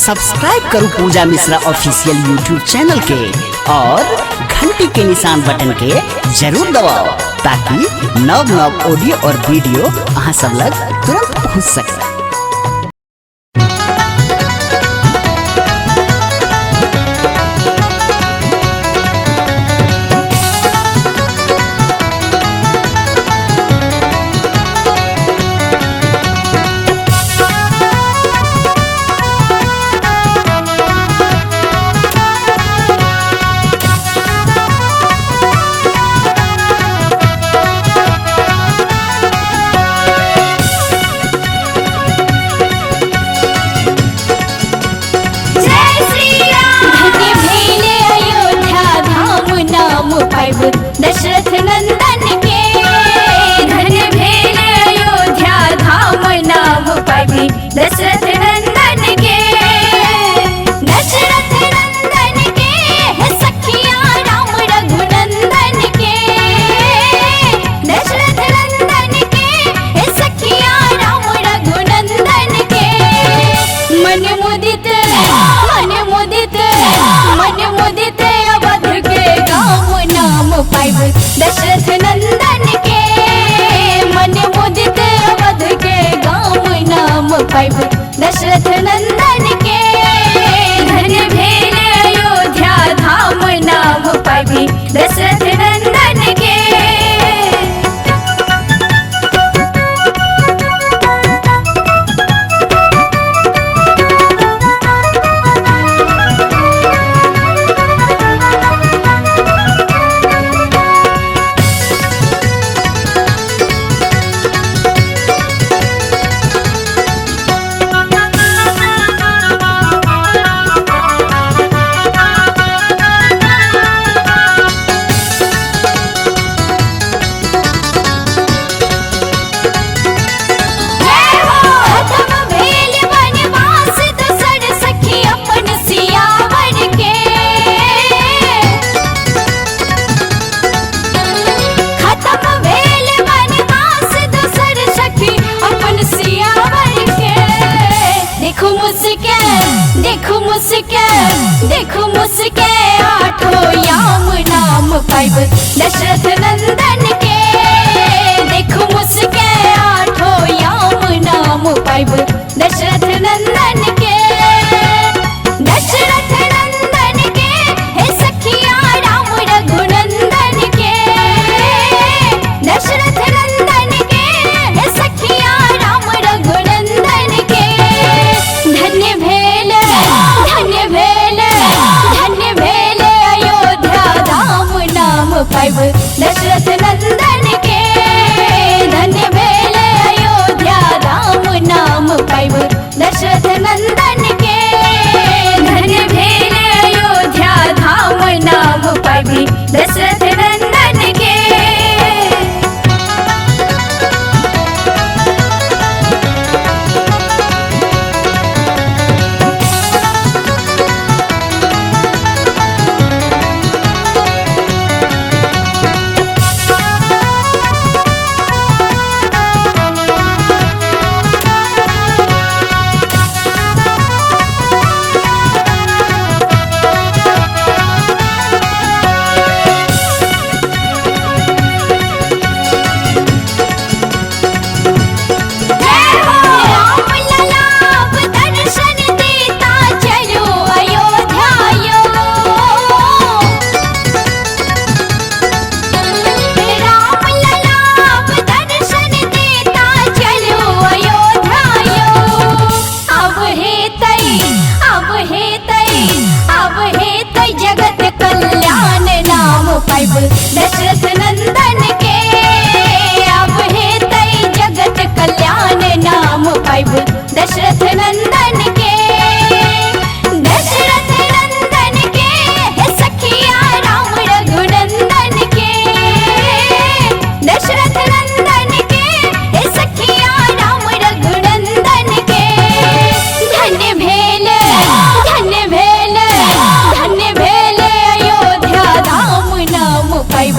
Subscribe करो पूजा Mishra official YouTube channel के और घंटी के निशान बटन के जरूर दबाओ ताकि नव नव ऑडियो और वीडियो अहाँ सब लग तुरंत पहुँच सके। दशरथ नंदन के धन भेल अयोध्या धाम नाम पाबी दशरथ नंदन के। दशरथ नंदन के है सखिया राम रघुनंदन के। दशरथ नंदन के है सखिया राम रघुनंदन के। मन मुदित अवध के गाँव नाम पाइब दशरथ नंदन के। मन मुदित अवध के गाँव नाम पाइब दशरथ नंदन के। धन भेल अयोध्या धाम नाम पाइबी दशरथ नंदन के। देखो मुझके आठों याम नाम पाइब दशरथ नंदन के। देखो मुझके आठों याम नाम पाइब दशरथ नंदन के। दशरथ नंदन के है सखिया राम रघुनंदन के। दशरथ नंदन के है सखिया राम रघुनंदन के। धन्य भेल अयोध्या धाम नाम पाइब दशरथ नंदन के। धन्य भेल अयोध्या धाम नाम पाइब दशरथ नंदन के। धन्य भेल अयोध्या धाम नाम पाइबी दशरथ नंदन के। दशरथ नंदन के अब है तई जगत कल्याण नाम पाइब दशरथ नंदन के। दशरथ नंदन के है सखिया राम रघुनंदन के। दशरथ नंदन के है सखिया राम रघुनंदन के। धन्य भेल अयोध्या धाम नाम पाइब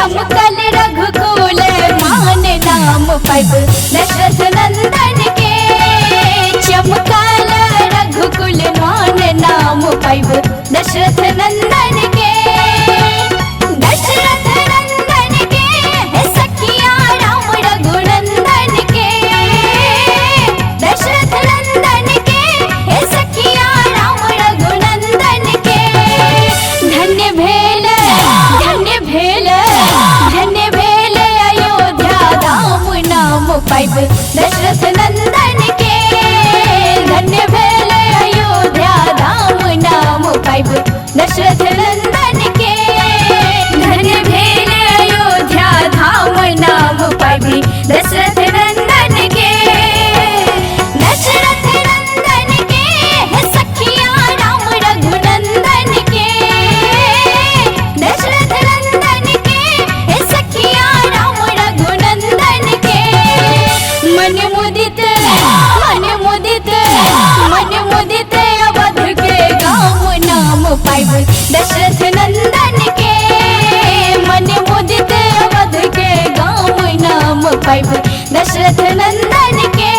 चमकल रघुकुल मान नाम पैब दशरथ नंदन के चमकल रघुकुल मान नाम पैब दशरथ नंदन के दशरथ नंदन के हे सखिया राम रघुनंदन के दशरथ नंदन के हे सखिया राम रघुनंदन के धन्य भेल धन्य भेल धन्य भेल अयोध्या धाम नाम पैब दशरथ नंदन के धन्य भेल अयोध्या धाम नाम पैब दशरथ नंदन के धन्य भेल अयोध्या धाम नाम पैब दशरथ नंदन के दशरथ नंदन के हे सखिया राम रघुनंदन के दशरथ नंदन के हे सखिया राम रघुनंदन के मन मुदित अवध के गाम नाम पैब दशरथ नंदन के मन मुदित अवध के गाम नाम पैब दशरथ नंदन के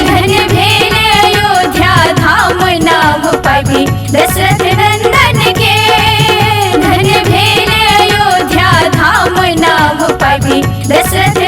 धन्य भेल अयोध्या धाम नाम पैब दशरथ नंदन के धन्य भेल अयोध्या धाम नाम पैब दशरथ